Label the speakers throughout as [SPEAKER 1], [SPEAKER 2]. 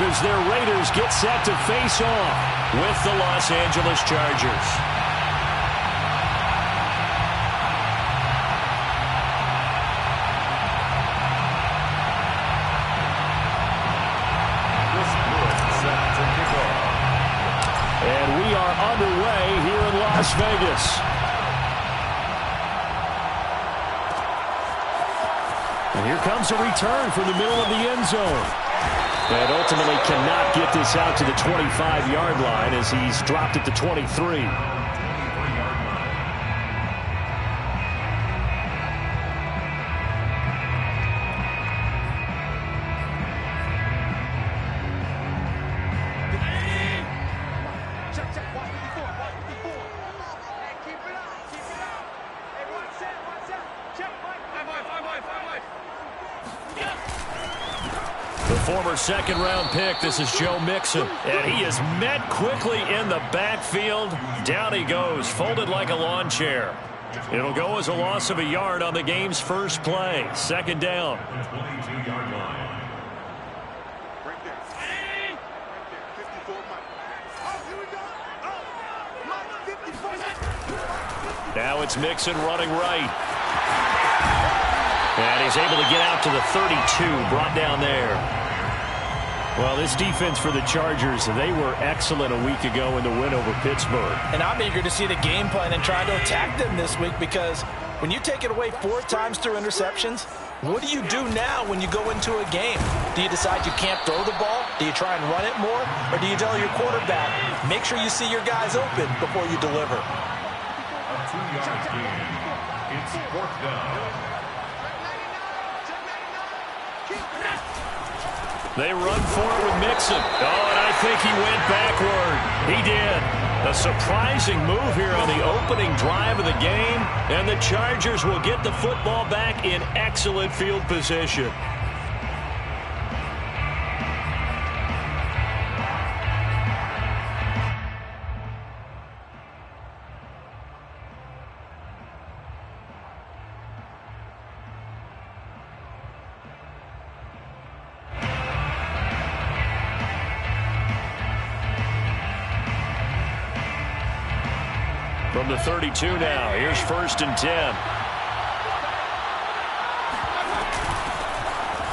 [SPEAKER 1] as their Raiders get set to face off with the Los Angeles Chargers. And we are underway here in Las Vegas. And here comes a return from the middle of the end zone. And ultimately cannot get this out to the 25-yard line as he's dropped it to 23. Former second-round pick, this is Joe Mixon. And he is met quickly in the backfield. Down he goes, folded like a lawn chair. It'll go as a loss of a yard on the game's first play. Second down. Now it's Mixon running right. And he's able to get out to the 32, brought down there. Well, this defense for the Chargers, they were excellent a week ago in the win over Pittsburgh.
[SPEAKER 2] And I'm eager to see the game plan and try to attack them this week, because when you take it away 4 times through interceptions, what do you do now when you go into a game? Do you decide you can't throw the ball? Do you try and run it more? Or do you tell your quarterback, make sure you see your guys open before you deliver?
[SPEAKER 3] A 2-yard gain. It's 4th down.
[SPEAKER 1] They run for it with Mixon. Oh, and I think he went backward. He did. A surprising move here on the opening drive of the game, and the Chargers will get the football back in excellent field position. From the 32 now, here's 1st and 10.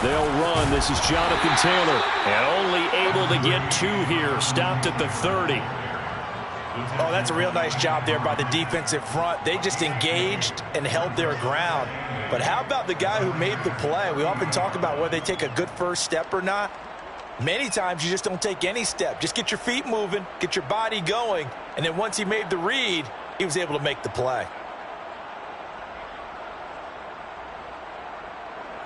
[SPEAKER 1] They'll run. This is Jonathan Taylor. And only able to get 2 here. Stopped at the 30.
[SPEAKER 2] Oh, that's a real nice job there by the defensive front. They just engaged and held their ground. But how about the guy who made the play? We often talk about whether they take a good first step or not. Many times you just don't take any step. Just get your feet moving, get your body going, and then once he made the read, he was able to make the play.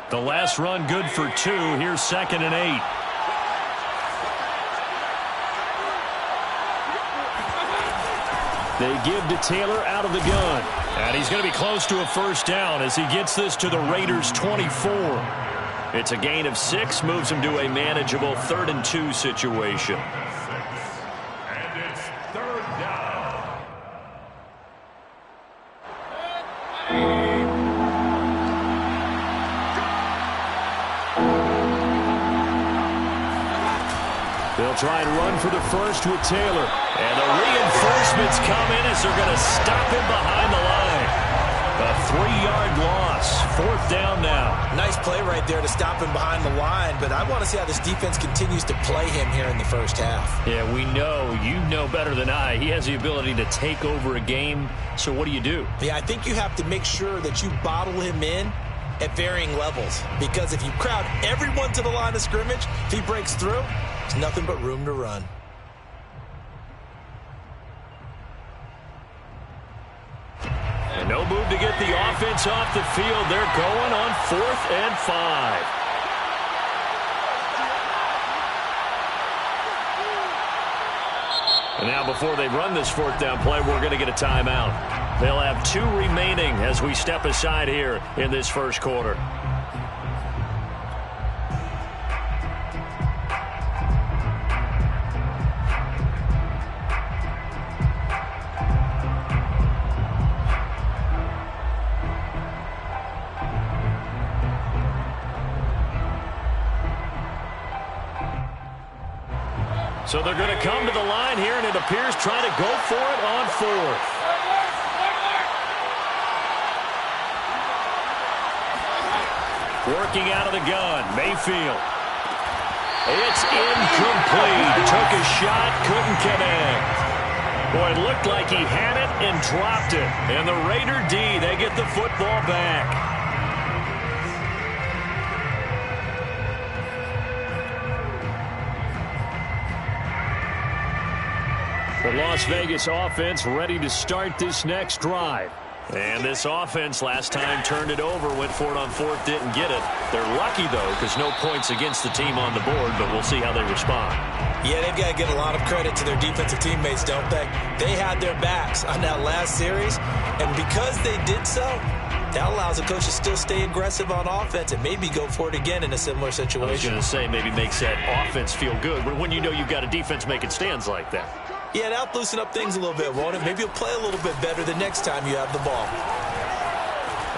[SPEAKER 1] The last run good for 2. Here's 2nd and 8. They give to Taylor out of the gun. And he's going to be close to a first down as he gets this to the Raiders' 24. It's a gain of 6, moves him to a manageable 3rd and 2 situation.
[SPEAKER 3] And it's 3rd down.
[SPEAKER 1] They'll try and run for the first with Taylor. And the reinforcements come in as they're going to stop him behind the line. A 3-yard loss. 4th down now.
[SPEAKER 2] Nice play right there to stop him behind the line, but I want to see how this defense continues to play him here in the first half.
[SPEAKER 1] Yeah, we know. You know better than I. He has the ability to take over a game. So what do you do?
[SPEAKER 2] Yeah, I think you have to make sure that you bottle him in at varying levels, because if you crowd everyone to the line of scrimmage, if he breaks through, there's nothing but room to run.
[SPEAKER 1] And no move to get the offense off the field. They're going on 4th and 5. And now before they run this 4th down play, we're going to get a timeout. They'll have 2 remaining as we step aside here in this first quarter. So they're going to come to the line here, and it appears trying to go for it on fourth. Working out of the gun, Mayfield. It's incomplete. Took a shot, couldn't connect. Boy, it looked like he had it and dropped it. And the Raider D, they get the football back. The Las Vegas offense ready to start this next drive. And this offense last time turned it over, went for it on fourth, didn't get it. They're lucky, though, because no points against the team on the board, but we'll see how they respond.
[SPEAKER 2] Yeah, they've got to give a lot of credit to their defensive teammates, don't they? They had their backs on that last series, and because they did so, that allows the coach to still stay aggressive on offense and maybe go for it again in a similar situation.
[SPEAKER 1] I was going to say maybe makes that offense feel good, but when you know you've got a defense making stands like that.
[SPEAKER 2] Yeah, that'll loosen up things a little bit, won't it? Maybe you'll play a little bit better the next time you have the ball.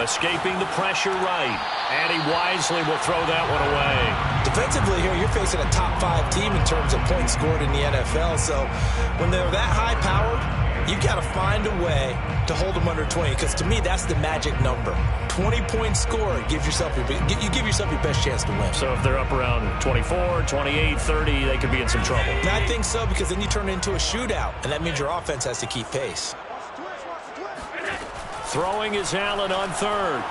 [SPEAKER 1] Escaping the pressure right. And he wisely will throw that one away.
[SPEAKER 2] Defensively here, you're facing a top-5 team in terms of points scored in the NFL. So when they're that high-powered, you've got to find a way to hold them under 20. Because to me, that's the magic number. 20-point score, you give yourself your best chance to win.
[SPEAKER 1] So if they're up around 24, 28, 30, they could be in some trouble.
[SPEAKER 2] And I think so, because then you turn it into a shootout, and that means your offense has to keep pace.
[SPEAKER 1] Throwing is Allen on third.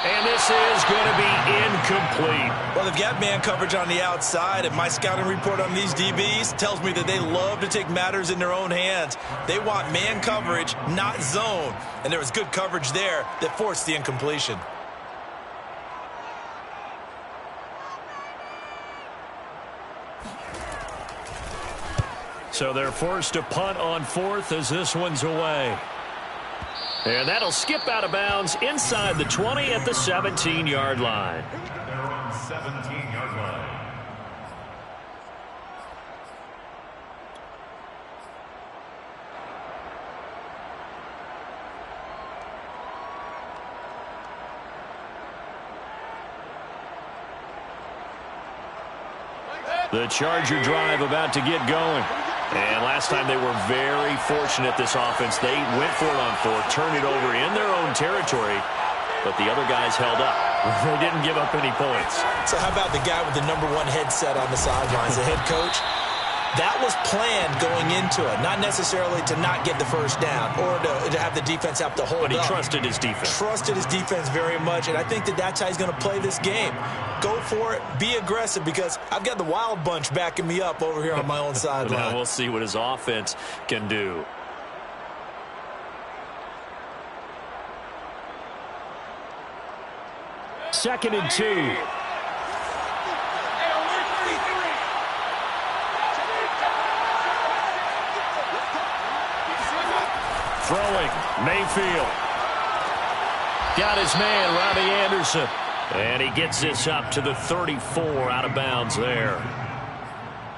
[SPEAKER 1] And this is going to be incomplete.
[SPEAKER 2] Well, they've got man coverage on the outside, and my scouting report on these DBs tells me that they love to take matters in their own hands. They want man coverage, not zone. And there was good coverage there that forced the incompletion.
[SPEAKER 1] So they're forced to punt on fourth as this one's away. And that'll skip out of bounds inside the 20 at the 17-yard line.
[SPEAKER 3] They're on 17-yard line.
[SPEAKER 1] The Charger drive about to get going. And last time they were very fortunate, this offense. They went for it on fourth, turned it over in their own territory, but the other guys held up. They didn't give up any points.
[SPEAKER 2] So how about the guy with the #1 headset on the sidelines, the head coach? That was planned going into it, not necessarily to not get the first down or to have the defense have to hold up.
[SPEAKER 1] But he trusted his defense.
[SPEAKER 2] Trusted his defense very much, and I think that that's how he's going to play this game. Go for it, be aggressive, because I've got the Wild Bunch backing me up over here on my own sideline.
[SPEAKER 1] Now we'll see what his offense can do. Second and 2. Throwing, Mayfield. Got his man, Robbie Anderson. And he gets this up to the 34, out of bounds there.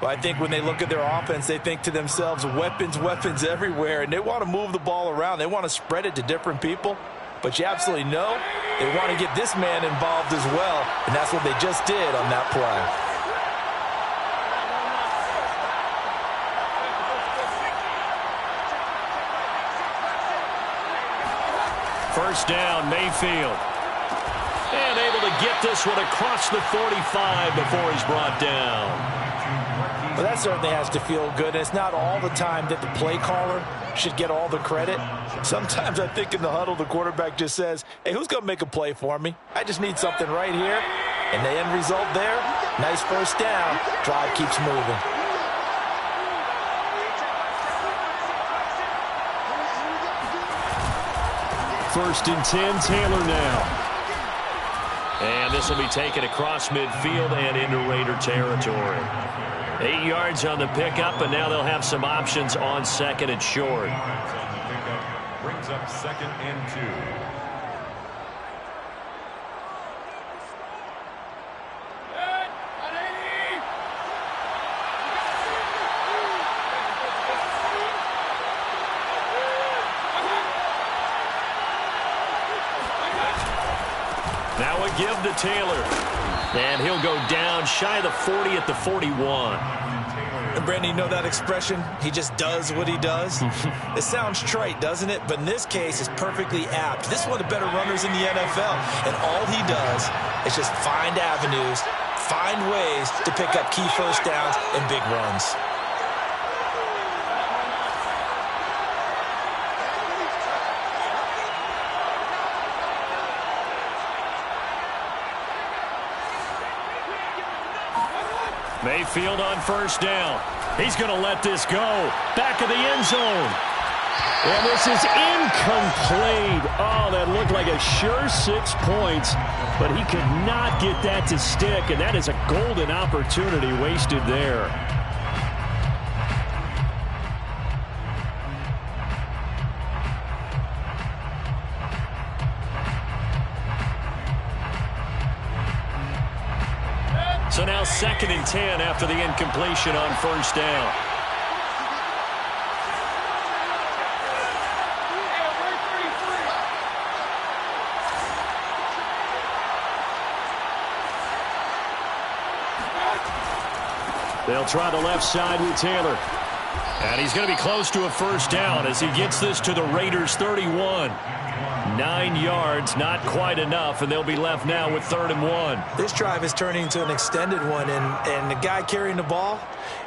[SPEAKER 2] Well, I think when they look at their offense, they think to themselves, weapons, weapons everywhere, and they want to move the ball around. They want to spread it to different people. But you absolutely know they want to get this man involved as well, and that's what they just did on that play.
[SPEAKER 1] First down, Mayfield. And able to get this one across the 45 before he's brought down.
[SPEAKER 2] Well, that certainly has to feel good. It's not all the time that the play caller should get all the credit. Sometimes I think in the huddle, the quarterback just says, hey, who's going to make a play for me? I just need something right here. And the end result there, nice first down. Drive keeps moving.
[SPEAKER 1] First and 10, Taylor now. And this will be taken across midfield and into Raider territory. 8 yards on the pickup, and now they'll have some options on second and short.
[SPEAKER 3] Brings up second and 2.
[SPEAKER 1] Now a give to Taylor. And he'll go down shy of the 40 at the 41.
[SPEAKER 2] And Brandon, you know that expression? He just does what he does? It sounds trite, doesn't it? But in this case, it's perfectly apt. This is one of the better runners in the NFL. And all he does is just find avenues, find ways to pick up key first downs and big runs.
[SPEAKER 1] Mayfield on first down. He's going to let this go. Back of the end zone. And this is incomplete. Oh, that looked like a sure 6 points, but he could not get that to stick, and that is a golden opportunity wasted there. So now 2nd and 10 after the incompletion on first down. They'll try the left side with Taylor. And he's going to be close to a first down as he gets this to the Raiders' 31. 9 yards, not quite enough, and they'll be left now with 3rd and 1.
[SPEAKER 2] This drive is turning into an extended one, and the guy carrying the ball,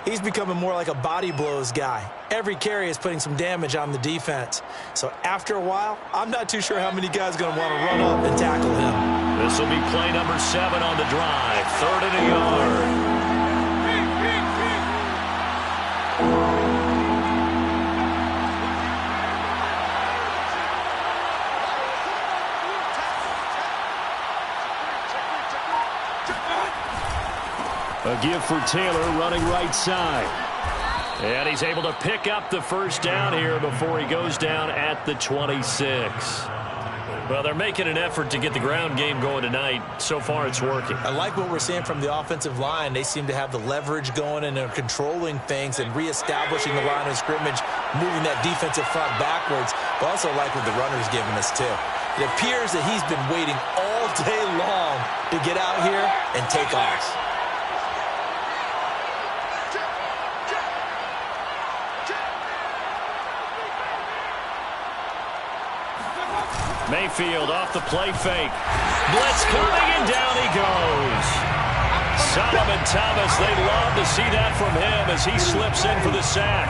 [SPEAKER 2] he's becoming more like a body blows guy. Every carry is putting some damage on the defense. So after a while, I'm not too sure how many guys are going to want to run up and tackle him.
[SPEAKER 1] This will be play number 7 on the drive. 3rd and a yard. A give for Taylor running right side. And he's able to pick up the first down here before he goes down at the 26. Well, they're making an effort to get the ground game going tonight. So far, it's working.
[SPEAKER 2] I like what we're seeing from the offensive line. They seem to have the leverage going, and they're controlling things and reestablishing the line of scrimmage, moving that defensive front backwards. But also like what the runner's giving us, too. It appears that he's been waiting all day long to get out here and take off.
[SPEAKER 1] Mayfield off the play fake. Blitz coming, and down he goes. Solomon Thomas, they love to see that from him as he slips in for the sack.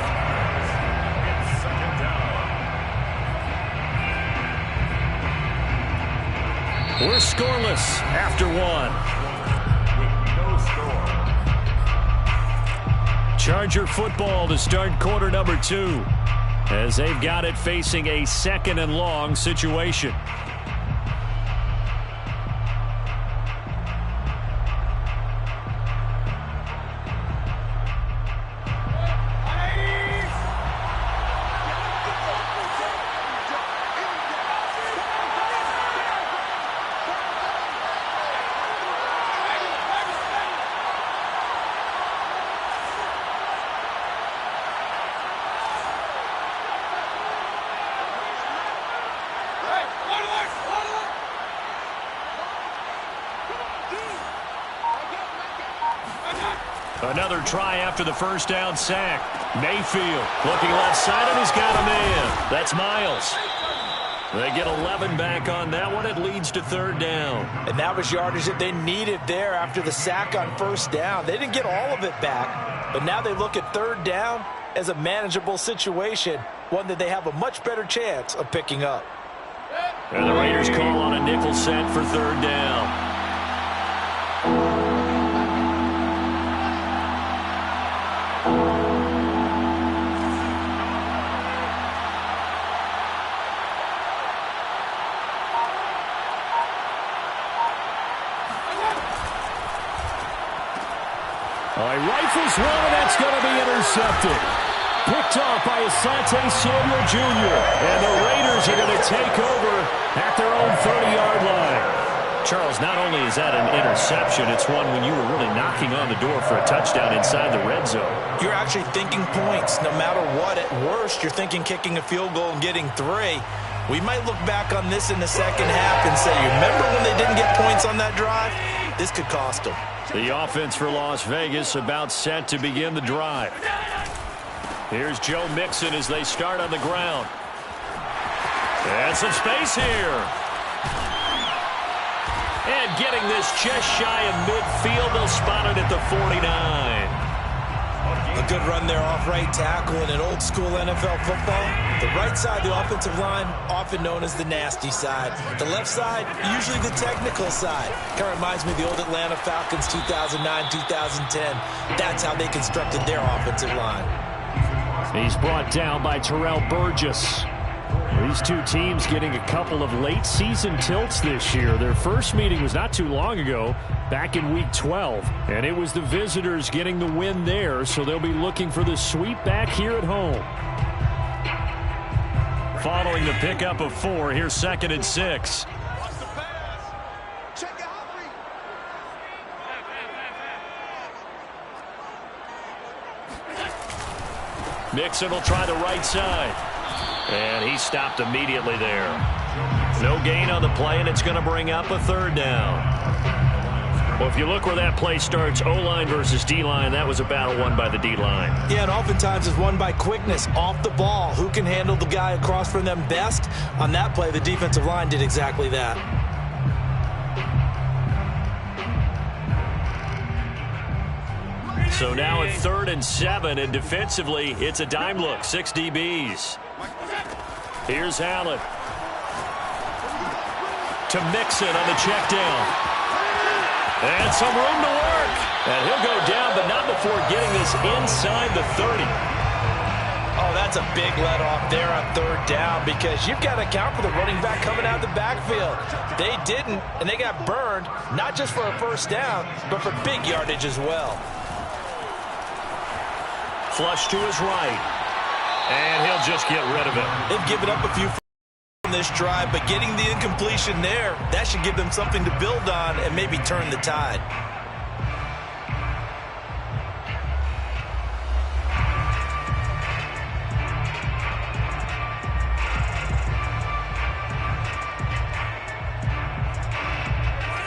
[SPEAKER 1] We're scoreless after 1. Charger football to start quarter number 2. As they've got it facing a 2nd and long situation. Another try after the first down sack. Mayfield looking left side, and he's got a man. That's Miles. They get 11 back on that one. It leads to 3rd down.
[SPEAKER 2] And that was yardage that they needed there after the sack on first down. They didn't get all of it back, but now they look at 3rd down as a manageable situation, one that they have a much better chance of picking up.
[SPEAKER 1] And the Raiders call on a nickel set for 3rd down. Rifles one, and that's going to be intercepted. Picked off by Asante Samuel Jr. And the Raiders are going to take over at their own 30-yard line. Charles, not only is that an interception, it's one when you were really knocking on the door for a touchdown inside the red zone. You're
[SPEAKER 2] actually thinking points no matter what. At worst, you're thinking kicking a field goal and getting 3. We might look back on this in the second half and say, you remember when they didn't get points on that drive? This could cost them.
[SPEAKER 1] The offense for Las Vegas about set to begin the drive. Here's Joe Mixon as they start on the ground. And some space here. And getting this just shy of midfield. They'll spot it at the 49.
[SPEAKER 2] A good run there off right tackle in an old school NFL football. The right side, the offensive line, often known as the nasty side. The left side, usually the technical side. Kind of reminds me of the old Atlanta Falcons 2009, 2010. That's how they constructed their offensive line.
[SPEAKER 1] He's brought down by Terrell Burgess. These two teams getting a couple of late season tilts this year. Their first meeting was not too long ago, back in week 12. And it was the visitors getting the win there, so they'll be looking for the sweep back here at home. Following the pickup of 4, here's 2nd and 6. Mixon will try the right side. And he stopped immediately there. No gain on the play, and it's going to bring up a 3rd down. Well, if you look where that play starts, O-line versus D-line, that was a battle won by the D-line.
[SPEAKER 2] Yeah, and oftentimes it's won by quickness, off the ball. Who can handle the guy across from them best? On that play, the defensive line did exactly that.
[SPEAKER 1] So now at 3rd and 7, and defensively, it's a dime look, 6 DBs. Here's Allen. To Mixon on the check down. And some room to work. And he'll go down, but not before getting this inside the 30.
[SPEAKER 2] Oh, that's a big let off there on 3rd down because you've got to account for the running back coming out of the backfield. They didn't, and they got burned, not just for a 1st down, but for big yardage as well.
[SPEAKER 1] Flush to his right. And he'll just get rid of it.
[SPEAKER 2] They've given up a few on this drive, but getting the incompletion there, that should give them something to build on and maybe turn the tide.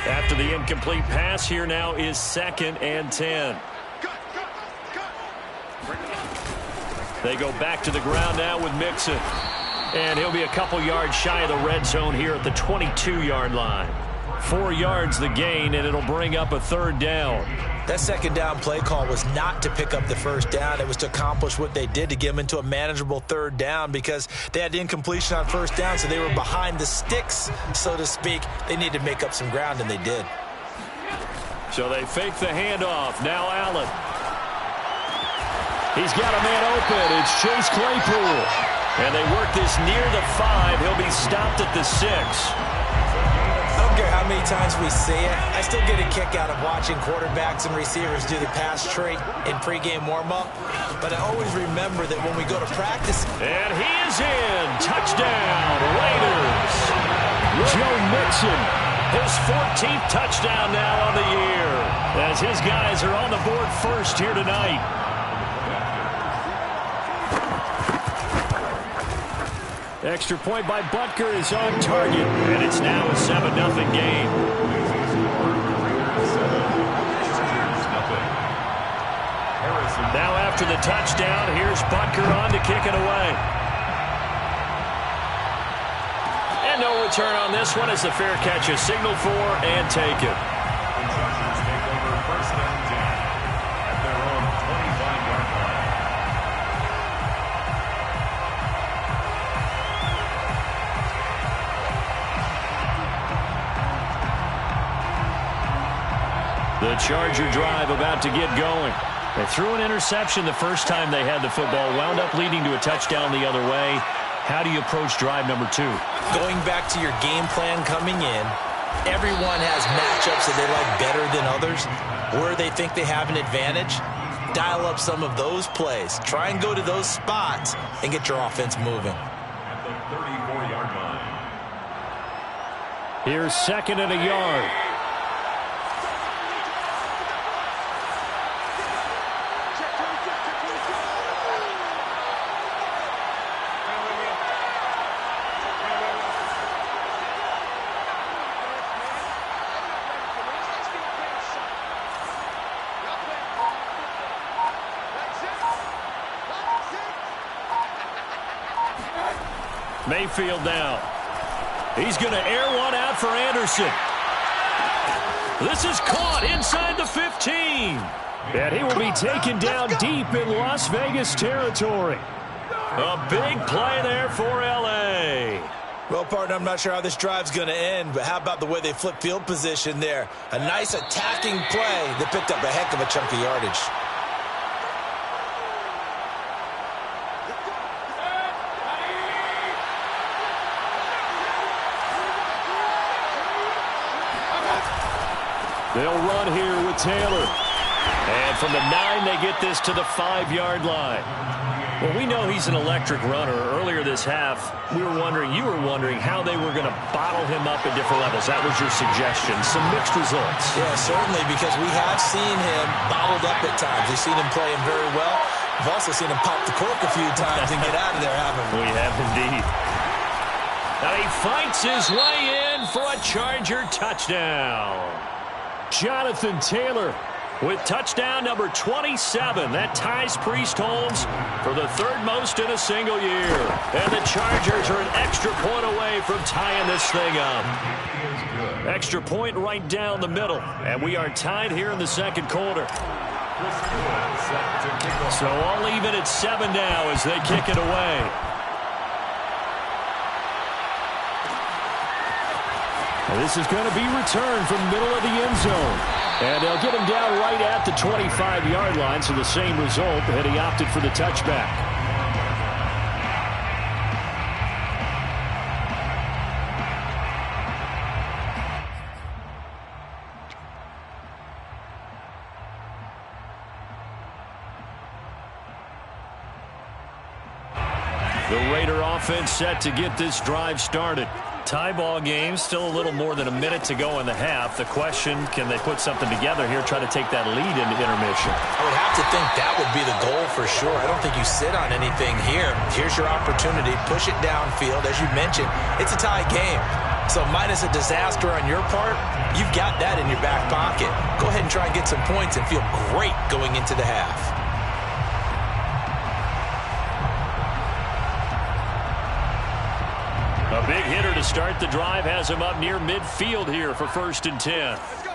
[SPEAKER 1] After the incomplete pass, here now is 2nd and 10. They go back to the ground now with Mixon. And he'll be a couple yards shy of the red zone here at the 22-yard line. 4 yards the gain, and it'll bring up a 3rd down.
[SPEAKER 2] That 2nd down play call was not to pick up the 1st down. It was to accomplish what they did to get them into a manageable 3rd down because they had incompletion on 1st down, so they were behind the sticks, so to speak. They needed to make up some ground, and they did.
[SPEAKER 1] So they fake the handoff. Now Allen. He's got a man open. It's Chase Claypool. And they work this near the 5. He'll be stopped at the 6.
[SPEAKER 2] I don't care how many times we see it. I still get a kick out of watching quarterbacks and receivers do the pass tree in pregame warm-up. But I always remember that when we go to practice.
[SPEAKER 1] And he is in. Touchdown, Raiders. Joe Mixon, his 14th touchdown now on the year. As his guys are on the board first here tonight. Extra point by Butker is on target, and it's now a 7-0 game. Now after the touchdown, here's Butker on to kick it away. And no return on this one as the fair catch is signaled for and taken. The Charger drive about to get going. They threw an interception the first time they had the football, wound up leading to a touchdown the other way. How do you approach drive number 2?
[SPEAKER 2] Going back to your game plan coming in, everyone has matchups that they like better than others, where they think they have an advantage. Dial up some of those plays. Try and go to those spots and get your offense moving.
[SPEAKER 3] At the 34-yard line.
[SPEAKER 1] Here's 2nd and a yard. Mayfield now. He's going to air one out for Anderson. This is caught inside the 15. And he will be taken down deep in Las Vegas territory. A big play there for L.A.
[SPEAKER 2] Well, partner, I'm not sure how this drive's going to end, but how about the way they flip field position there? A nice attacking play that picked up a heck of a chunk of yardage.
[SPEAKER 1] They'll run here with Taylor. And from the 9, they get this to the 5-yard line. Well, we know he's an electric runner. Earlier this half, you were wondering how they were going to bottle him up at different levels. That was your suggestion. Some mixed results.
[SPEAKER 2] Yeah, certainly, because we have seen him bottled up at times. We've seen him playing very well. We've also seen him pop the cork a few times and get out of there, haven't we?
[SPEAKER 1] We have indeed. Now he fights his way in for a Charger touchdown. Jonathan Taylor with touchdown number 27. That ties Priest Holmes for the 3rd most in a single year. And the Chargers are an extra point away from tying this thing up. Extra point right down the middle. And we are tied here in the 2nd quarter. So all even at 7 now as they kick it away. And this is going to be returned from the middle of the end zone. And they'll get him down right at the 25-yard line, so the same result, and he opted for the touchback. The Raider offense set to get this drive started. Tie ball game, still a little more than a minute to go in the half. The question, can they put something together here, try to take that lead into intermission?
[SPEAKER 2] I would have to think that would be the goal for sure. I don't think you sit on anything here. Here's your opportunity. Push it downfield. As you mentioned, it's a tie game. So minus a disaster on your part, you've got that in your back pocket. Go ahead and try and get some points and feel great going into the half.
[SPEAKER 1] A big hitter to start the drive has him up near midfield here for 1st and 10.
[SPEAKER 4] Let's go,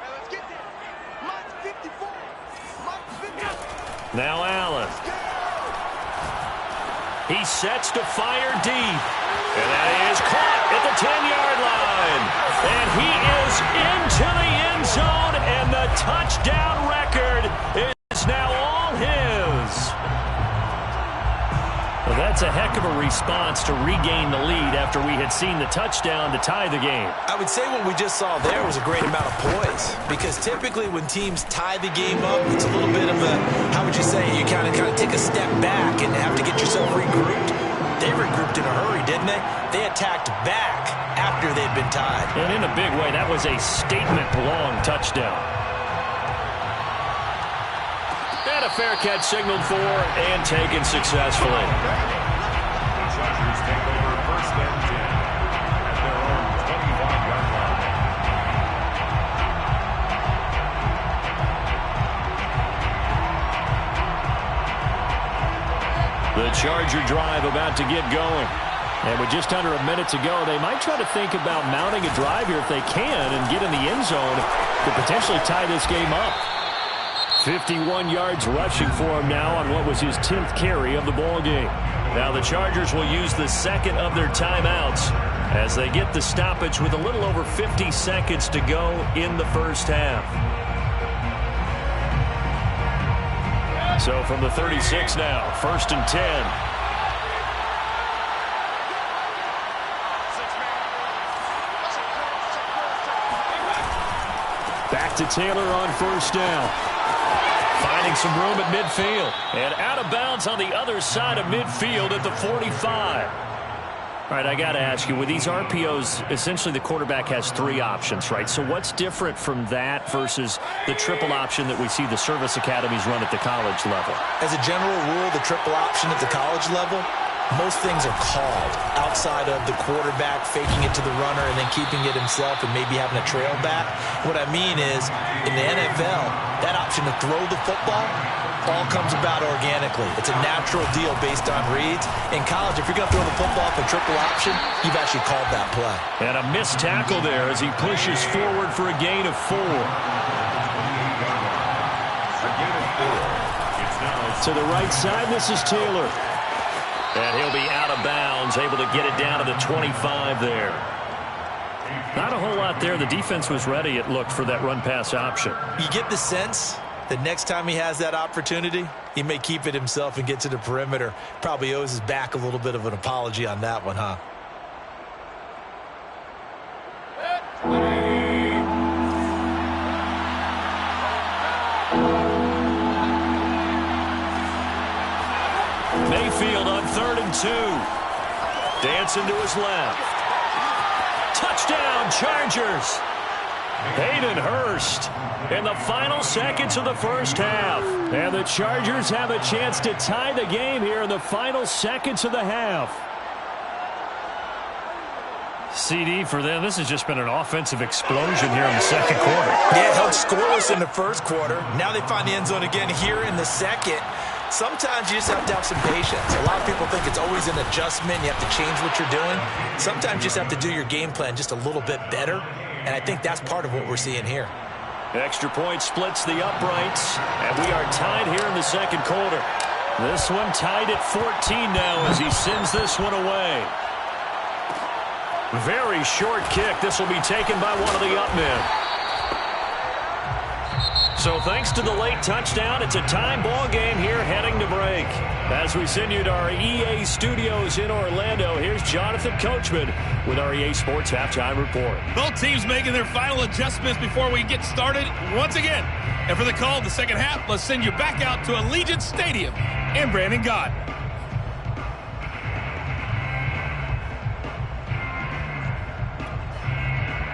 [SPEAKER 4] let's get there. Mike's 54. Mike's 54.
[SPEAKER 1] Now Allen. He sets to fire deep. And that is caught at the 10-yard line. And he is into the end zone, and the touchdown record is now all his. Well, that's a heck of a response to regain the lead after we had seen the touchdown to tie the game.
[SPEAKER 2] I would say what we just saw there was a great amount of poise, because typically when teams tie the game up, it's a little bit of a, how would you say, you kind of take a step back and have to get yourself regrouped. They regrouped in a hurry, didn't they? They attacked back after they'd been tied.
[SPEAKER 1] And in a big way, that was a statement-long touchdown. And a fair catch signaled for and taken successfully.
[SPEAKER 3] The Chargers take over 1st and 10 at their own 25-yard line.
[SPEAKER 1] The Charger drive about to get going. And with just under a minute to go, they might try to think about mounting a drive here if they can and get in the end zone to potentially tie this game up. 51 yards rushing for him now on what was his 10th carry of the ball game. Now the Chargers will use the 2nd of their timeouts as they get the stoppage with a little over 50 seconds to go in the first half. So from the 36 now, 1st and 10. Back to Taylor on 1st down. Finding some room at midfield. And out of bounds on the other side of midfield at the 45. All right, I got to ask you, with these RPOs, essentially the quarterback has 3 options, right? So what's different from that versus the triple option that we see the service academies run at the college level?
[SPEAKER 2] As a general rule, the triple option at the college level, most things are called outside of the quarterback faking it to the runner and then keeping it himself and maybe having a trail back. What I mean is, in the NFL, that option to throw the football all comes about organically. It's a natural deal based on reads. In college, if you're going to throw the football off a triple option, you've actually called that play.
[SPEAKER 1] And a missed tackle there as he pushes forward for a gain of 4. To the right side, this is Taylor. And he'll be out of bounds, able to get it down to the 25 there. Not a whole lot there. The defense was ready, it looked, for that run-pass option.
[SPEAKER 2] You get the sense that next time he has that opportunity, he may keep it himself and get to the perimeter. Probably owes his back a little bit of an apology on that one, huh?
[SPEAKER 1] Mayfield on 3rd and 2. Dancing to his left. Touchdown, Chargers. Hayden Hurst in the final seconds of the first half. And the Chargers have a chance to tie the game here in the final seconds of the half. CD for them, this has just been an offensive explosion here in the second quarter.
[SPEAKER 2] Yeah, held scoreless in the first quarter. Now they find the end zone again here in the second. Sometimes you just have to have some patience. A lot of people think it's always an adjustment. You have to change what you're doing. Sometimes you just have to do your game plan just a little bit better. And I think that's part of what we're seeing here.
[SPEAKER 1] Extra point splits the uprights. And we are tied here in the second quarter. This one tied at 14 now as he sends this one away. Very short kick. This will be taken by one of the up men. So thanks to the late touchdown, it's a time ball game here heading to break. As we send you to our EA studios in Orlando, here's Jonathan Coachman with our EA Sports Halftime Report.
[SPEAKER 5] Both teams making their final adjustments before we get started once again. And for the call of the second half, let's send you back out to Allegiant Stadium in Brandon Gott.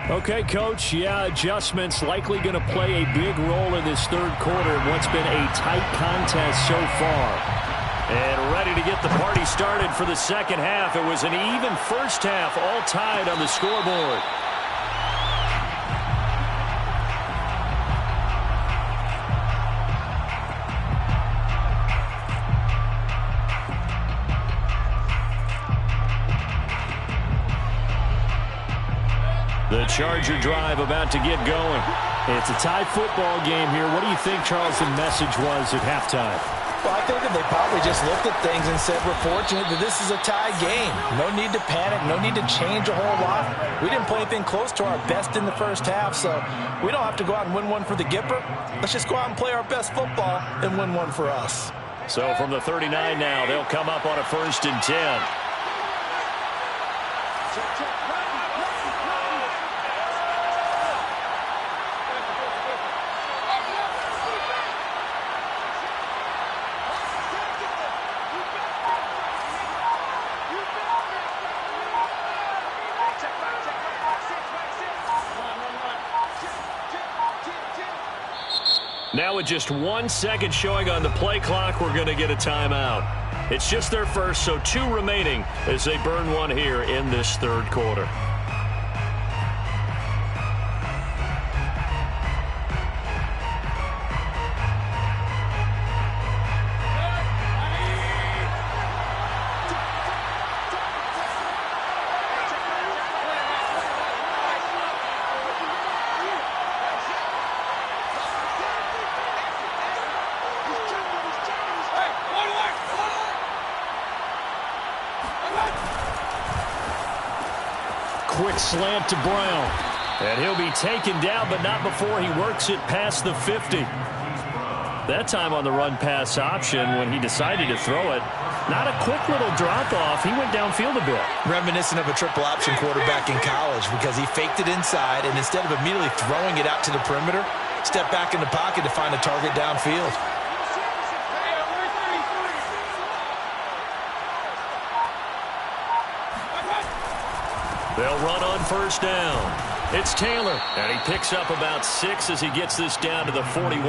[SPEAKER 1] Okay, Coach, yeah, adjustments likely going to play a big role in this third quarter in what's been a tight contest so far. And ready to get the party started for the second half. It was an even first half, all tied on the scoreboard. The Charger drive about to get going. It's a tie football game here. What do you think, Charles, the message was at halftime?
[SPEAKER 2] Well, I think that they probably just looked at things and said, we're fortunate that this is a tie game. No need to panic. No need to change a whole lot. We didn't play anything close to our best in the first half, so we don't have to go out and win one for the Gipper. Let's just go out and play our best football and win one for us.
[SPEAKER 1] So from the 39 now, they'll come up on a 1st and 10. Now with just 1 second showing on the play clock, we're going to get a timeout. It's just their first, so 2 remaining as they burn one here in this third quarter. Quick slant to Brown. And he'll be taken down, but not before he works it past the 50. That time on the run-pass option when he decided to throw it. Not a quick little drop-off. He went downfield a bit.
[SPEAKER 2] Reminiscent of a triple option quarterback in college because he faked it inside, and instead of immediately throwing it out to the perimeter, stepped back in the pocket to find a target downfield.
[SPEAKER 1] They'll run on 1st down. It's Taylor, and he picks up about 6 as he gets this down to the 41.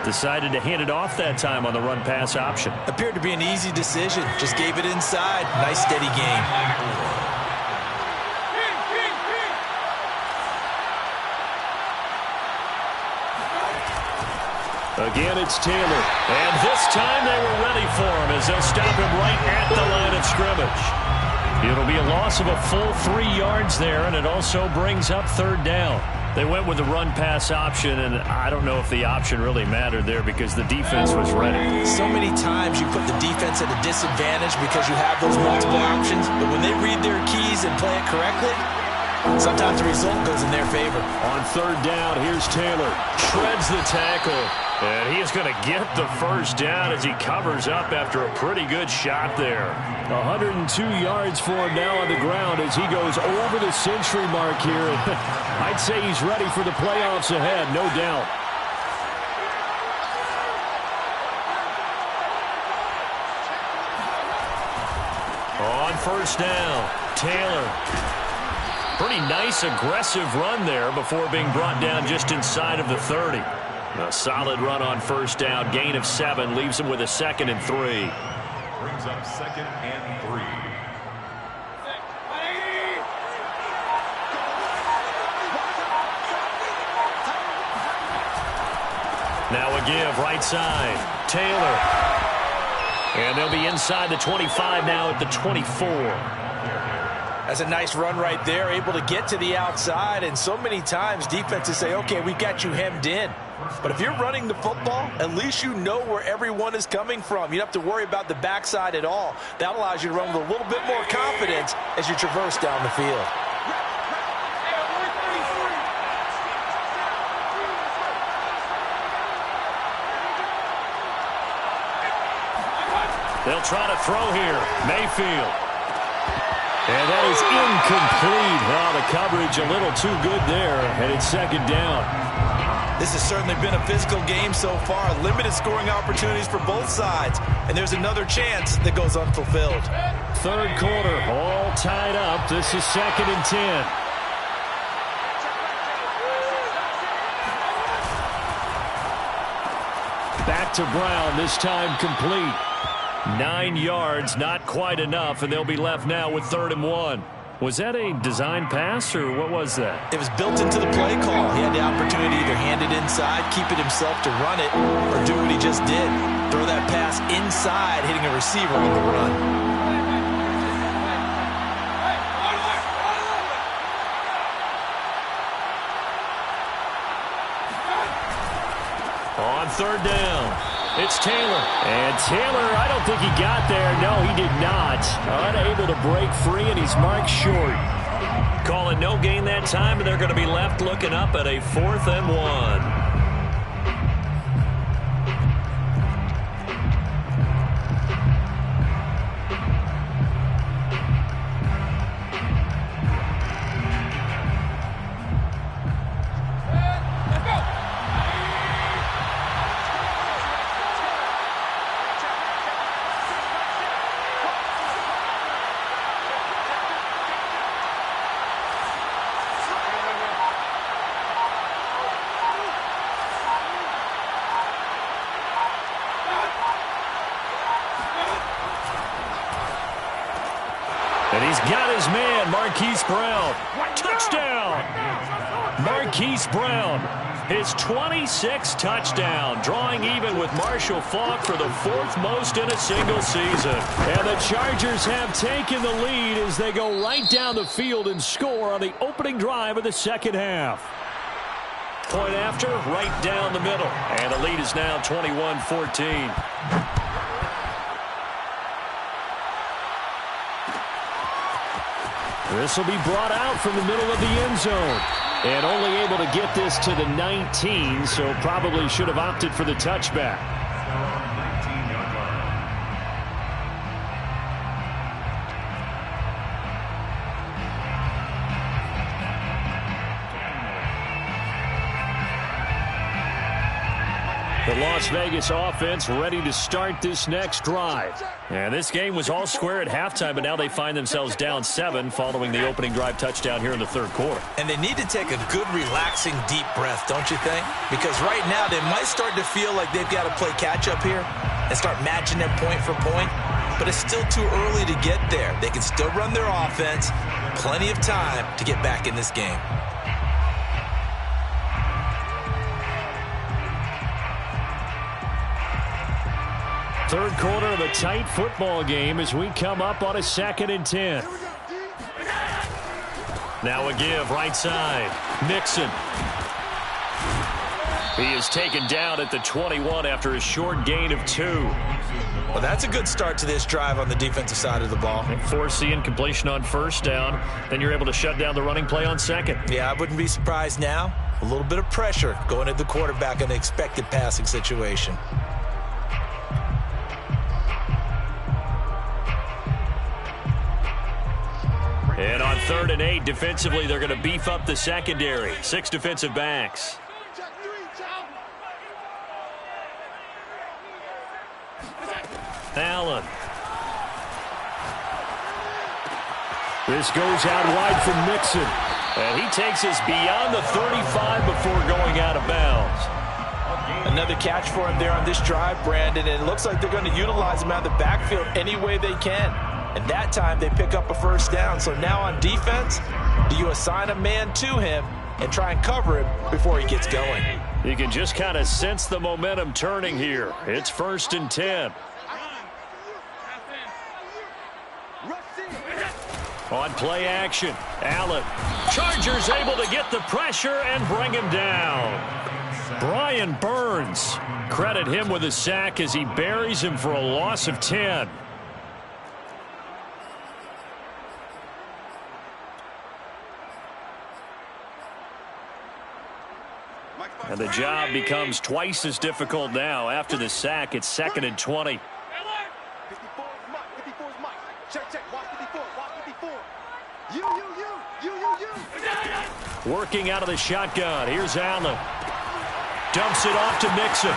[SPEAKER 1] Decided to hand it off that time on the run-pass option.
[SPEAKER 2] Appeared to be an easy decision. Just gave it inside. Nice, steady game.
[SPEAKER 1] Again, it's Taylor. And this time they were ready for him as they'll stop him right at the line of scrimmage. It'll be a loss of a full 3 yards there, and it also brings up third down. They went with the run-pass option, and I don't know if the option really mattered there because the defense was ready.
[SPEAKER 2] So many times you put the defense at a disadvantage because you have those multiple options, but when they read their keys and play it correctly, sometimes the result goes in their favor.
[SPEAKER 1] On third down, here's Taylor. Shreds the tackle. And he's going to get the first down as he covers up after a pretty good shot there. 102 yards for him now on the ground as he goes over the century mark here. I'd say he's ready for the playoffs ahead, no doubt. On first down, Taylor. Pretty nice, aggressive run there before being brought down just inside of the 30. A solid run on first down. Gain of 7 leaves him with a 2nd and 3.
[SPEAKER 3] Brings up 2nd and 3.
[SPEAKER 1] Now a give right side. Taylor. And they'll be inside the 25 now at the 24.
[SPEAKER 2] That's a nice run right there, able to get to the outside, and so many times defenses say, okay, we've got you hemmed in. But if you're running the football, at least you know where everyone is coming from. You don't have to worry about the backside at all. That allows you to run with a little bit more confidence as you traverse down the field.
[SPEAKER 1] They'll try to throw here. Mayfield. And that is incomplete. Oh, the coverage a little too good there, and it's 2nd down.
[SPEAKER 2] This has certainly been a physical game so far. Limited scoring opportunities for both sides. And there's another chance that goes unfulfilled.
[SPEAKER 1] Third quarter, all tied up. This is 2nd and 10. Back to Brown, this time complete. 9 yards, not quite enough, and they'll be left now with 3rd and 1. Was that a design pass, or what was that?
[SPEAKER 2] It was built into the play call. He had the opportunity to either hand it inside, keep it himself to run it, or do what he just did. Throw that pass inside, hitting a receiver on the run.
[SPEAKER 1] On third down, it's Taylor. And Taylor, I don't think he got there. No, he did not. Unable to break free, and he's marked short. Calling no gain that time, and they're going to be left looking up at a 4th and 1. And he's got his man, Marquise Brown. Touchdown! Marquise Brown, his 26th touchdown, drawing even with Marshall Faulk for the 4th most in a single season. And the Chargers have taken the lead as they go right down the field and score on the opening drive of the 2nd half. Point after, right down the middle. And the lead is now 21-14. This will be brought out from the middle of the end zone. And only able to get this to the 19, so probably should have opted for the touchback. The Las Vegas offense ready to start this next drive. And this game was all square at halftime, but now they find themselves down 7 following the opening drive touchdown here in the third quarter.
[SPEAKER 2] And they need to take a good, relaxing, deep breath, don't you think? Because right now they might start to feel like they've got to play catch-up here and start matching them point for point. But it's still too early to get there. They can still run their offense. Plenty of time to get back in this game.
[SPEAKER 1] Third quarter of a tight football game as we come up on a 2nd and 10. Now a give right side. Mixon. He is taken down at the 21 after a short gain of 2.
[SPEAKER 2] Well, that's a good start to this drive on the defensive side of the ball.
[SPEAKER 1] Force the incompletion on first down. Then you're able to shut down the running play on second.
[SPEAKER 2] Yeah, I wouldn't be surprised now. A little bit of pressure going at the quarterback in an expected passing situation.
[SPEAKER 1] And on 3rd and 8, defensively, they're going to beef up the secondary. 6 defensive backs. Allen. This goes out wide from Mixon. And he takes us beyond the 35 before going out of bounds.
[SPEAKER 2] Another catch for him there on this drive, Brandon. And it looks like they're going to utilize him out of the backfield any way they can. And that time they pick up a first down. So now on defense, do you assign a man to him and try and cover him before he gets going?
[SPEAKER 1] You can just kind of sense the momentum turning here. It's 1st and 10. On play action, Allen. Chargers able to get the pressure and bring him down. Brian Burns. Credit him with a sack as he buries him for a loss of 10. And the job becomes twice as difficult now. After the sack, it's 2nd and 20.
[SPEAKER 4] 54 is Mike. 54 is Mike. Check. Watch 54. Watch 54. You.
[SPEAKER 1] Working out of the shotgun. Here's Allen. Dumps it off to Mixon.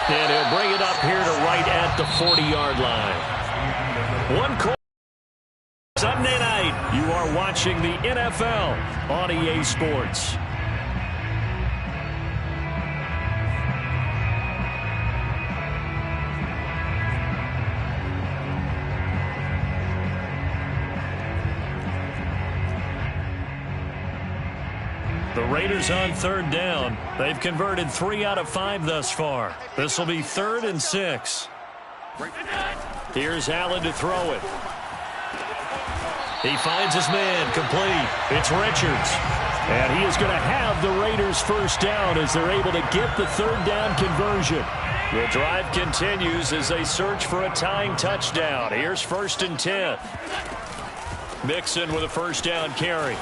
[SPEAKER 1] And he'll bring it up here to right at the 40-yard line. One quarter. Sunday night, you are watching the NFL on EA Sports. The Raiders on 3rd down. They've converted 3 out of 5 thus far. This will be 3rd and 6. Here's Allen to throw it. He finds his man complete. It's Richards. And he is going to have the Raiders first down as they're able to get the 3rd down conversion. The drive continues as they search for a tying touchdown. Here's 1st and 10. Mixon with a first down carry.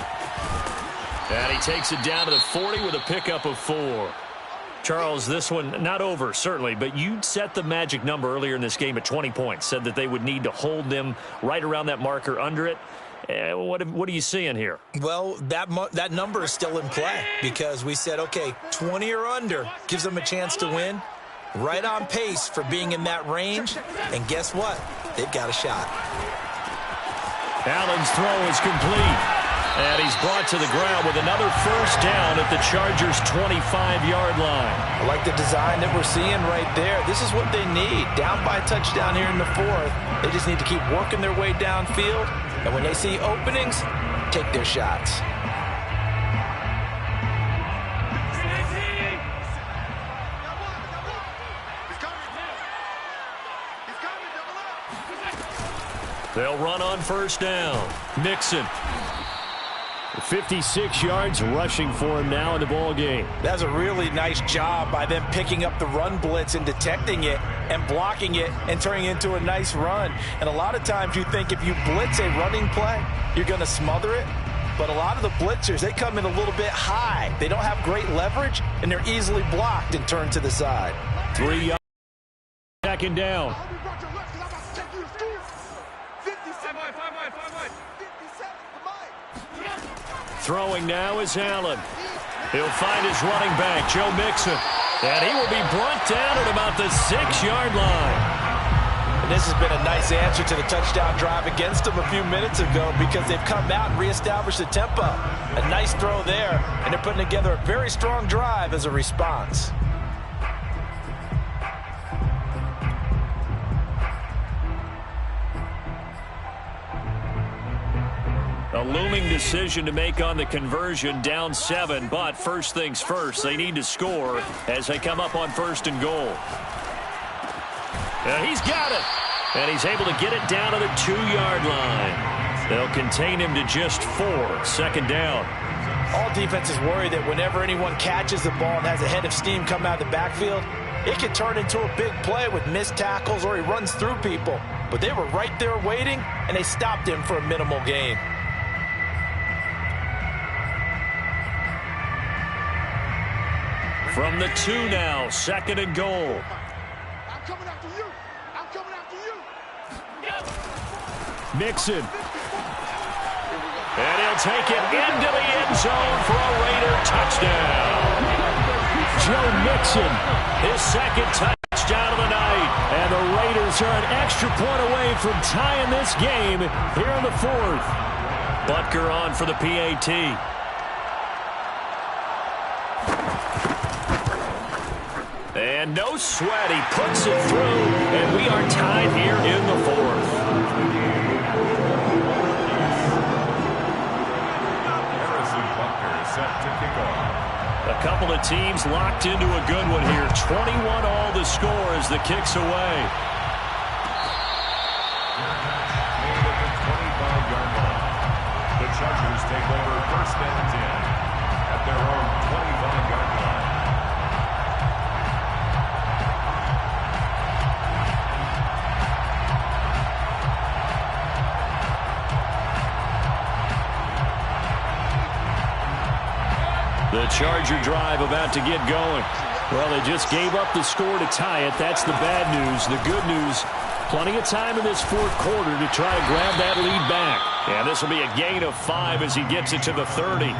[SPEAKER 1] And he takes it down to the 40 with a pickup of 4. Charles, this one not over, certainly, but you set the magic number earlier in this game at 20 points. Said that they would need to hold them right around that marker under it. What are you seeing here?
[SPEAKER 2] Well, that number is still in play because we said, okay, 20 or under gives them a chance to win. Right on pace for being in that range. And guess what? They've got a shot.
[SPEAKER 1] Allen's throw is complete. And he's brought to the ground with another first down at the Chargers' 25-yard line.
[SPEAKER 2] I like the design that we're seeing right there. This is what they need. Down by a touchdown here in the 4th. They just need to keep working their way downfield. And when they see openings, take their shots.
[SPEAKER 1] They'll run on first down. Mixon. 56 yards rushing for him now in the ball game.
[SPEAKER 2] That's a really nice job by them picking up the run blitz and detecting it and blocking it and turning it into a nice run. And a lot of times you think if you blitz a running play, you're going to smother it. But a lot of the blitzers, they come in a little bit high. They don't have great leverage, and they're easily blocked and turned to the side.
[SPEAKER 1] 3 yards. 2nd down. Throwing now is Allen. He'll find his running back, Joe Mixon. And he will be brought down at about the 6-yard line.
[SPEAKER 2] And this has been a nice answer to the touchdown drive against them a few minutes ago because they've come out and reestablished the tempo. A nice throw there, and they're putting together a very strong drive as a response.
[SPEAKER 1] A looming decision to make on the conversion, down 7, but first things first, they need to score as they come up on 1st and goal. He's got it, and he's able to get it down to the 2-yard line. They'll contain him to just 4, 2nd down.
[SPEAKER 2] All defenses worry that whenever anyone catches the ball and has a head of steam come out of the backfield, it can turn into a big play with missed tackles or he runs through people. But they were right there waiting, and they stopped him for a minimal gain.
[SPEAKER 1] From the 2 now, 2nd and goal.
[SPEAKER 4] I'm coming after you. I'm coming after you.
[SPEAKER 1] Mixon. And he'll take it into the end zone for a Raider touchdown. Joe Mixon, his 2nd touchdown of the night. And the Raiders are an extra point away from tying this game here in the 4th. Butker on for the PAT. And no sweat, he puts it through, and we are tied here in the 4th.
[SPEAKER 3] Harrison Butker set to kick off.
[SPEAKER 1] A couple of teams locked into a good one here. 21 all the score as the kick's away.
[SPEAKER 3] Made at the 25-yard line. The Chargers take over 1st and 10 at their own 25-yard line.
[SPEAKER 1] The Charger drive about to get going. Well, they just gave up the score to tie it. That's the bad news. The good news, plenty of time in this 4th quarter to try to grab that lead back. And this will be a gain of 5 as he gets it to the 30.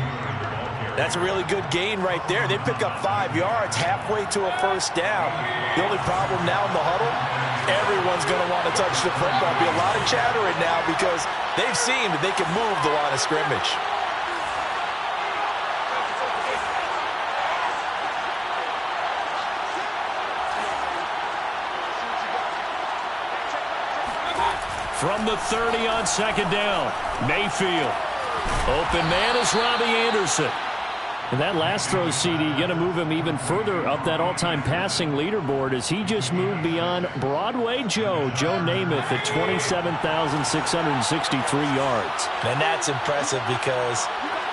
[SPEAKER 2] That's a really good gain right there. They pick up 5 yards halfway to a 1st down. The only problem now in the huddle, everyone's going to want to touch the football. Be a lot of chattering now because they've seen that they can move the line of scrimmage.
[SPEAKER 1] From the 30 on 2nd down, Mayfield. Open man is Robbie Anderson. And that last throw, CD, going to move him even further up that all-time passing leaderboard as he just moved beyond Broadway Joe Namath at 27,663 yards.
[SPEAKER 2] And that's impressive because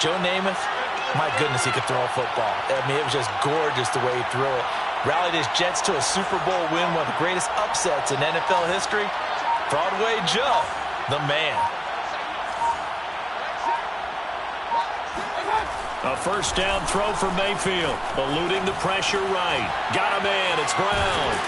[SPEAKER 2] Joe Namath, my goodness, he could throw a football. I mean, it was just gorgeous the way he threw it. Rallied his Jets to a Super Bowl win, one of the greatest upsets in NFL history. Broadway Joe, the man.
[SPEAKER 1] A 1st down throw for Mayfield. Eluding the pressure right. Got a man. It's Brown.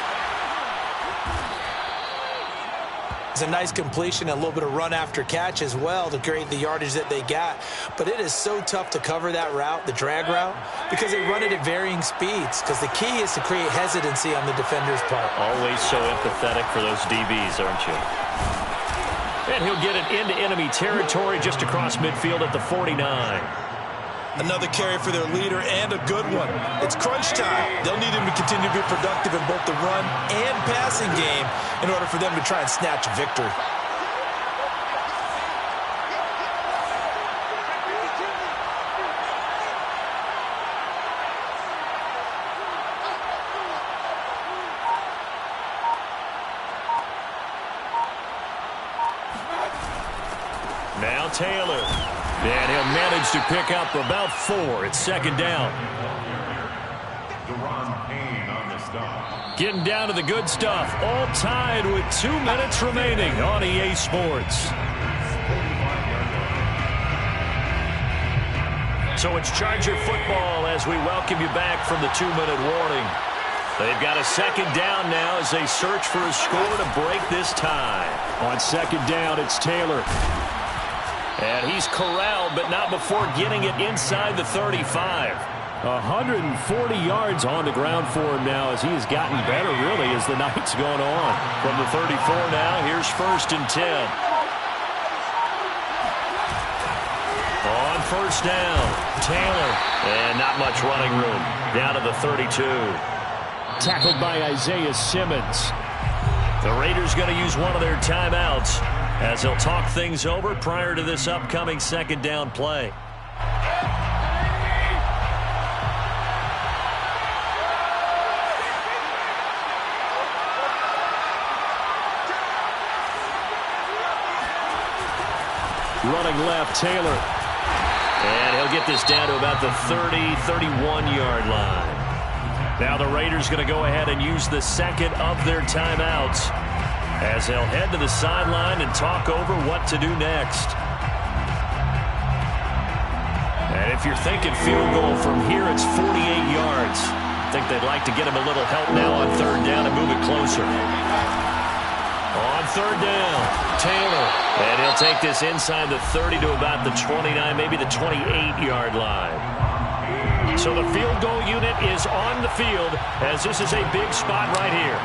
[SPEAKER 2] It's a nice completion, a little bit of run after catch as well to create the yardage that they got. But it is so tough to cover that route, the drag route, because they run it at varying speeds. Because the key is to create hesitancy on the defender's part.
[SPEAKER 1] Always so empathetic for those DBs, aren't you? And he'll get it into enemy territory just across midfield at the 49.
[SPEAKER 2] Another carry for their leader and a good one. It's crunch time. They'll need him to continue to be productive in both the run and passing game in order for them to try and snatch a victory.
[SPEAKER 1] Now Taylor. And he'll manage to pick up about 4. It's 2nd down.
[SPEAKER 3] Deron Payne on the stop.
[SPEAKER 1] Getting down to the good stuff. All tied with 2 minutes remaining on EA Sports. So it's Charger football as we welcome you back from the 2-minute warning. They've got a 2nd down now as they search for a score to break this tie. On 2nd down, it's Taylor. And he's corralled, but not before getting it inside the 35. 140 yards on the ground for him now as he has gotten better, really, as the night's gone on. From the 34 now, here's 1st and 10. On 1st down, Taylor. And not much running room. Down to the 32. Tackled by Isaiah Simmons. The Raiders going to use one of their timeouts as they'll talk things over prior to this upcoming 2nd down play. Running left, Taylor. And he'll get this down to about the 30, 31-yard line. Now the Raiders going to go ahead and use the 2nd of their timeouts as they'll head to the sideline and talk over what to do next. And if you're thinking field goal from here, it's 48 yards. I think they'd like to get him a little help now on 3rd down and move it closer. On 3rd down, Taylor. And he'll take this inside the 30 to about the 29, maybe the 28-yard line. So the field goal unit is on the field as this is a big spot right here.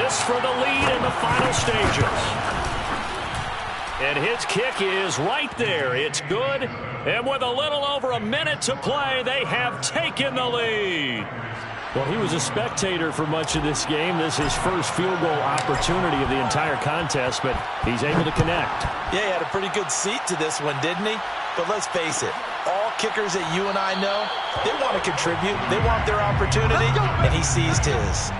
[SPEAKER 1] This for the lead in the final stages. And his kick is right there. It's good. And with a little over a minute to play, they have taken the lead. Well, he was a spectator for much of this game. This is his first field goal opportunity of the entire contest, but he's able to connect.
[SPEAKER 2] Yeah, he had a pretty good seat to this one, didn't he? But let's face it, all kickers that you and I know, they want to contribute. They want their opportunity, and he seized his.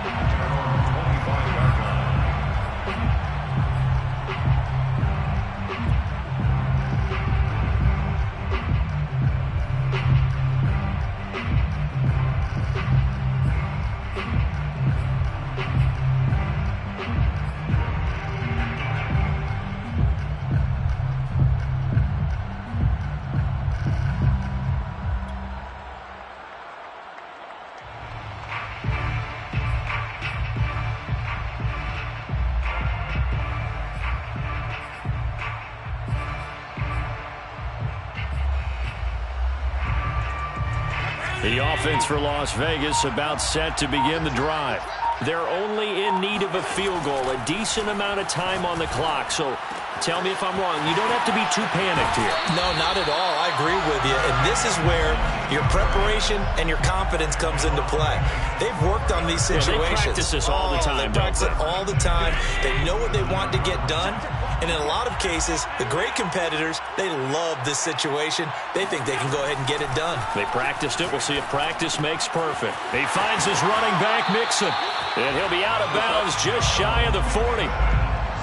[SPEAKER 1] The offense for Las Vegas about set to begin the drive. They're only in need of a field goal, a decent amount of time on the clock. So tell me if I'm wrong. You don't have to be too panicked here.
[SPEAKER 2] No, not at all. I agree with you. And this is where your preparation and your confidence comes into play. They've worked on these situations.
[SPEAKER 1] They practice this all the time.
[SPEAKER 2] They practice it all the time. They know what they want to get done. And in a lot of cases, the great competitors, they love this situation. They think they can go ahead and get it done.
[SPEAKER 1] They practiced it. We'll see if practice makes perfect. He finds his running back, Mixon. And he'll be out of bounds just shy of the 40.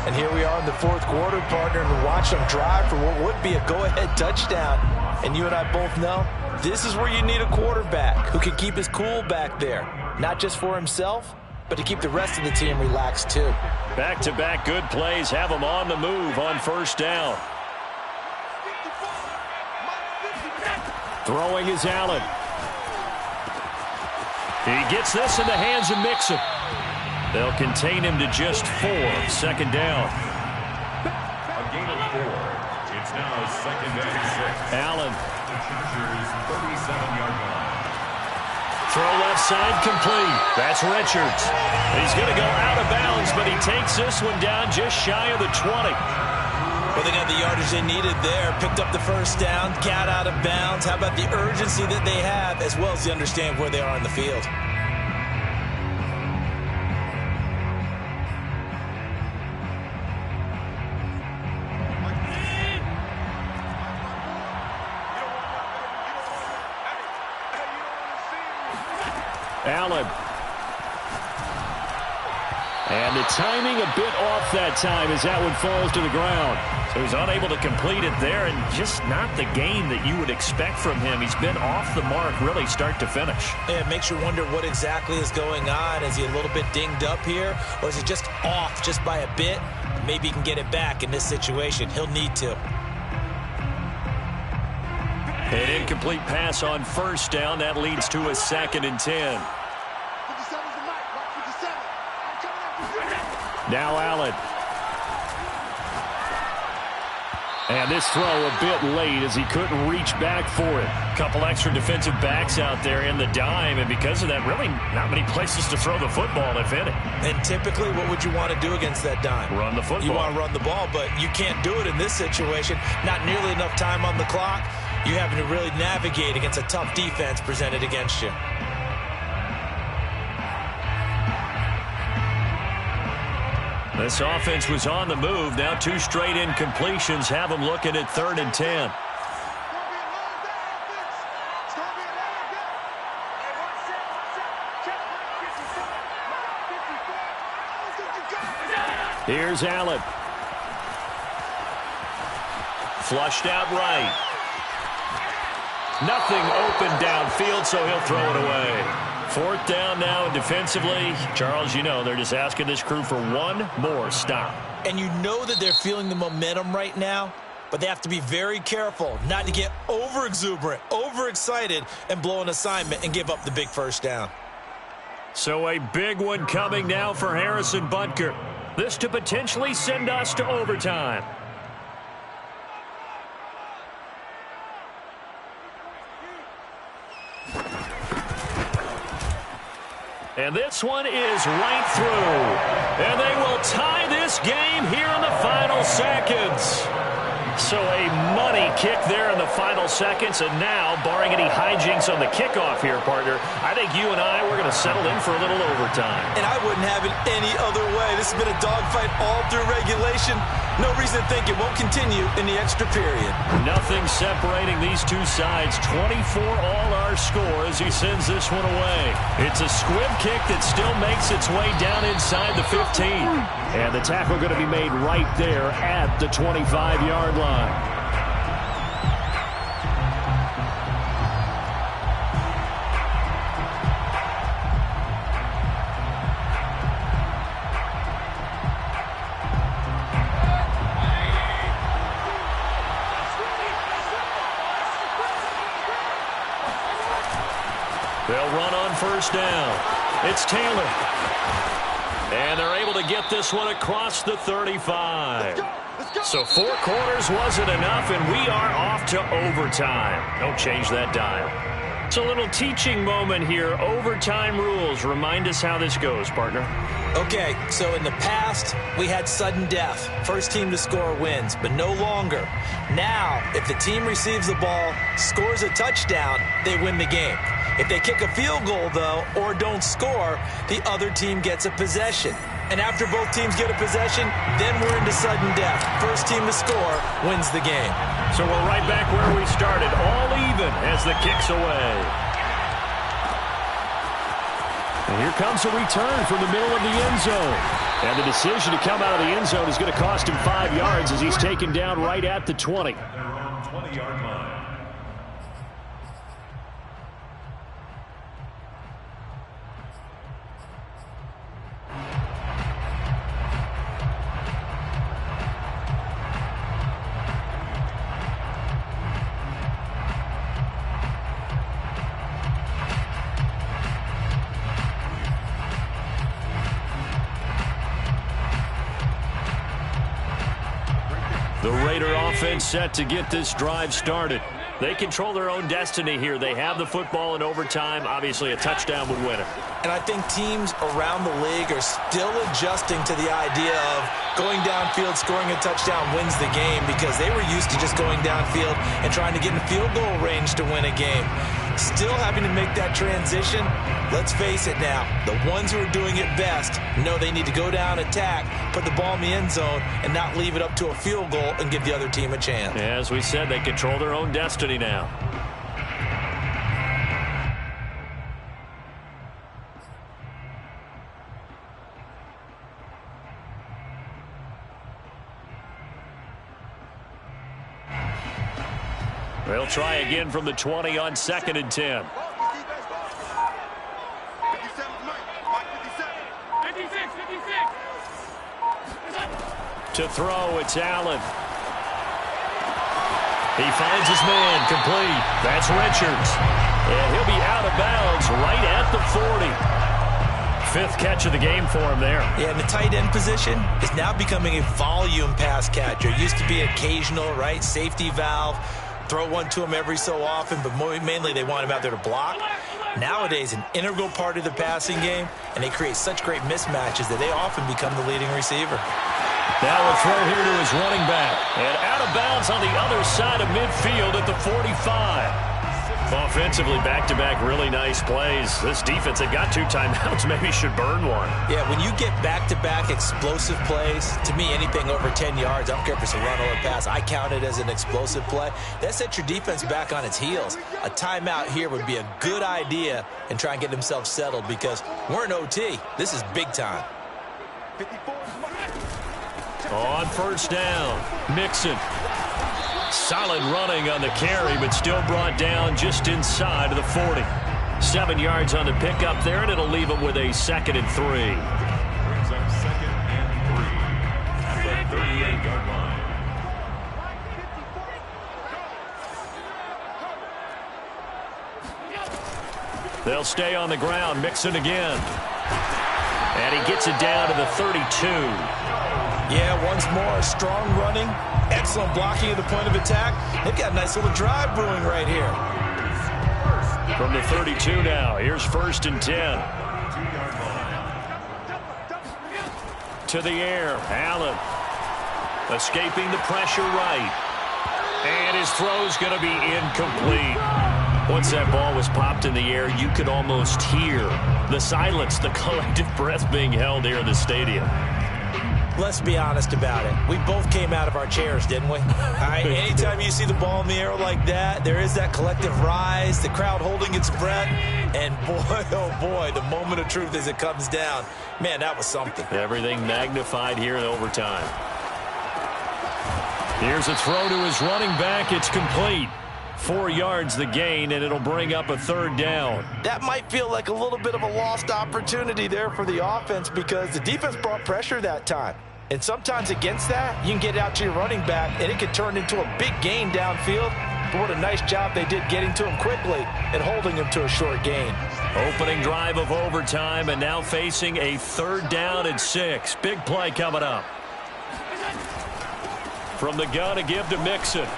[SPEAKER 2] And here we are in the 4th quarter, partner, and watch them drive for what would be a go-ahead touchdown. And you and I both know this is where you need a quarterback who can keep his cool back there. Not just for himself, but to keep the rest of the team relaxed too.
[SPEAKER 1] Back-to-back good plays have him on the move on 1st down. Throwing is Allen. He gets this in the hands of Mixon. They'll contain him to just 4. 2nd down.
[SPEAKER 3] A gain of 4. It's now 2nd and 6.
[SPEAKER 1] Allen.
[SPEAKER 3] The Chargers 37-yard line.
[SPEAKER 1] Throw left side complete. That's Richards. He's going to go out of bounds, but he takes this one down just shy of the 20.
[SPEAKER 2] Well, they got the yardage they needed there. Picked up the 1st down, got out of bounds. How about the urgency that they have, as well as they understand where they are in the field?
[SPEAKER 1] Allen. And the timing a bit off that time as that one falls to the ground. So he's unable to complete it there, and just not the game that you would expect from him. He's been off the mark really start to finish.
[SPEAKER 2] Yeah, it makes you wonder what exactly is going on. Is he a little bit dinged up here, or is he just off just by a bit? Maybe he can get it back in this situation. He'll need to.
[SPEAKER 1] An incomplete pass on 1st down. That leads to a 2nd and 10. Now Allen. And this throw a bit late as he couldn't reach back for it. Couple extra defensive backs out there in the dime, and because of that, really not many places to throw the football, if any.
[SPEAKER 2] And typically, what would you want to do against that dime?
[SPEAKER 1] Run the football.
[SPEAKER 2] You want to run the ball, but you can't do it in this situation. Not nearly enough time on the clock. You having to really navigate against a tough defense presented against you.
[SPEAKER 1] This offense was on the move. Now 2 straight incompletions have them looking at 3rd and 10. Here's Allen. Flushed out right. Nothing open downfield, so he'll throw it away. 4th down now, and defensively, Charles, you know, they're just asking this crew for one more stop.
[SPEAKER 2] And you know that they're feeling the momentum right now, but they have to be very careful not to get over-exuberant, overexcited, and blow an assignment and give up the big first down.
[SPEAKER 1] So a big one coming now for Harrison Butker. This to potentially send us to overtime. And this one is right through. And they will tie this game here in the final seconds. So a money kick there in the final seconds. And now, barring any hijinks on the kickoff here, partner, I think you and I, we're going to settle in for a little overtime.
[SPEAKER 2] And I wouldn't have it any other way. This has been a dogfight all through regulation. No reason to think it won't continue in the extra period.
[SPEAKER 1] Nothing separating these two sides. 24 all our score as he sends this one away. It's a squib kick that still makes its way down inside the 15. And the tackle going to be made right there at the 25-yard line. They'll run on first down. It's Taylor. And they're able to get this one across the 35. So 4 quarters wasn't enough, and we are off to overtime. Don't change that dial. It's a little teaching moment here. Overtime rules. Remind us how this goes, partner.
[SPEAKER 2] Okay, so in the past, we had sudden death. First team to score wins, but no longer. Now, if the team receives the ball, scores a touchdown, they win the game. If they kick a field goal, though, or don't score, the other team gets a possession. And after both teams get a possession, then we're into sudden death. First team to score wins the game.
[SPEAKER 1] So we're right back where we started, all even as the kick's away. And here comes a return from the middle of the end zone. And the decision to come out of the end zone is going to cost him 5 yards as he's taken down right at the 20.
[SPEAKER 3] At their own 20-yard line.
[SPEAKER 1] The Raider offense set to get this drive started. They control their own destiny here. They have the football in overtime. Obviously, a touchdown would win it.
[SPEAKER 2] And I think teams around the league are still adjusting to the idea of going downfield, scoring a touchdown wins the game, because they were used to just going downfield and trying to get in field goal range to win a game. Still having to make that transition. Let's face it now, the ones who are doing it best know they need to go down, attack, put the ball in the end zone, and not leave it up to a field goal and give the other team a chance.
[SPEAKER 1] As we said, they control their own destiny now. They'll try again from the 20 on 2nd and 10. To throw, it's Allen. He finds his man, complete. That's Richards. And he'll be out of bounds right at the 40. fifth catch of the game for him there.
[SPEAKER 2] Yeah, and the tight end position is now becoming a volume pass catcher. It used to be occasional, right? Safety valve. Throw one to him every so often, but mainly they want him out there to block. Nowadays, an integral part of the passing game, and they create such great mismatches that they often become the leading receiver.
[SPEAKER 1] Now a throw here to his running back. And out of bounds on the other side of midfield at the 45. Offensively, back-to-back really nice plays. This defense, they've got 2 timeouts, maybe should burn one.
[SPEAKER 2] Yeah, when you get back-to-back explosive plays, to me, anything over 10 yards, I don't care if it's a run or a pass, I count it as an explosive play. That sets your defense back on its heels. A timeout here would be a good idea and try and get themselves settled because we're in OT. This is big time.
[SPEAKER 1] On first down, Mixon. Solid running on the carry, but still brought down just inside of the 40. 7 yards on the pickup there, and it'll leave him with a 2nd and 3.
[SPEAKER 3] Brings up 2nd and 3 at the 38-yard line.
[SPEAKER 1] They'll stay on the ground. Mixon again. And he gets it down to the 32.
[SPEAKER 2] Yeah, once more, strong running, excellent blocking at the point of attack. They've got a nice little drive brewing right here.
[SPEAKER 1] From the 32 now, here's 1st and 10. To the air, Allen. Escaping the pressure right. And his throw's going to be incomplete. Once that ball was popped in the air, you could almost hear the silence, the collective breath being held here in the stadium.
[SPEAKER 2] Let's be honest about it. We both came out of our chairs, didn't we? All right, anytime you see the ball in the air like that, there is that collective rise, the crowd holding its breath, and boy, oh boy, the moment of truth as it comes down. Man, that was something.
[SPEAKER 1] Everything magnified here in overtime. Here's a throw to his running back. It's complete. 4 yards the gain, and it'll bring up a 3rd down.
[SPEAKER 2] That might feel like a little bit of a lost opportunity there for the offense because the defense brought pressure that time. And sometimes against that, you can get out to your running back, and it could turn into a big gain downfield. But what a nice job they did getting to him quickly and holding him to a short gain.
[SPEAKER 1] Opening drive of overtime, and now facing a 3rd down and 6. Big play coming up. From the gun, a give to Mixon.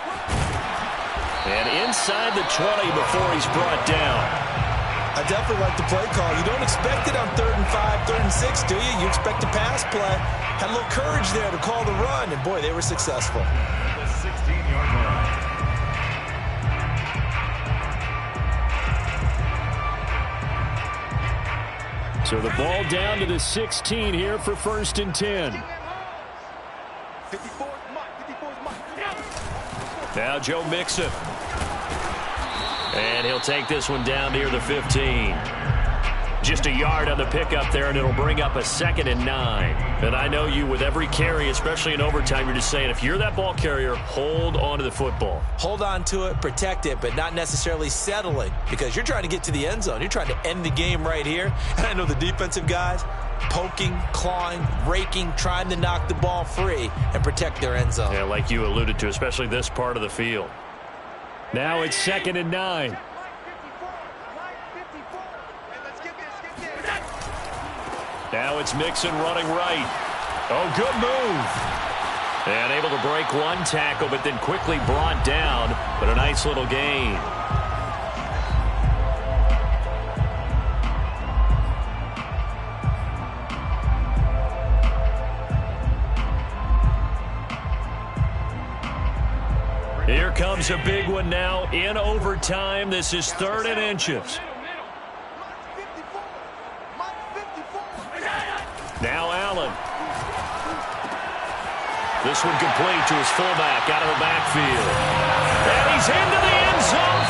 [SPEAKER 1] And inside the 20 before he's brought down.
[SPEAKER 2] I definitely like the play call. You don't expect it on 3rd and 5, 3rd and 6, do you? You expect a pass play. Had a little courage there to call the run, and boy, they were successful.
[SPEAKER 3] The 16-yard line.
[SPEAKER 1] So the ball down to the 16 here for 1st and 10.
[SPEAKER 4] 54 is Mike.
[SPEAKER 1] Now Joe Mixon. And he'll take this one down near the 15. Just a yard on the pickup there, and it'll bring up a 2nd and 9. And I know you, with every carry, especially in overtime, you're just saying, if you're that ball carrier, hold on to the football.
[SPEAKER 2] Hold on to it, protect it, but not necessarily settle it because you're trying to get to the end zone. You're trying to end the game right here. And I know the defensive guys poking, clawing, raking, trying to knock the ball free and protect their end zone.
[SPEAKER 1] Yeah, like you alluded to, especially this part of the field. Now it's 2nd and 9. Now it's Mixon running right. Oh, good move. And able to break one tackle, but then quickly brought down. But a nice little gain. Here comes a big one now in overtime. This is 3rd and inches. Now Allen. This one complete to his fullback out of the backfield. And he's into the end zone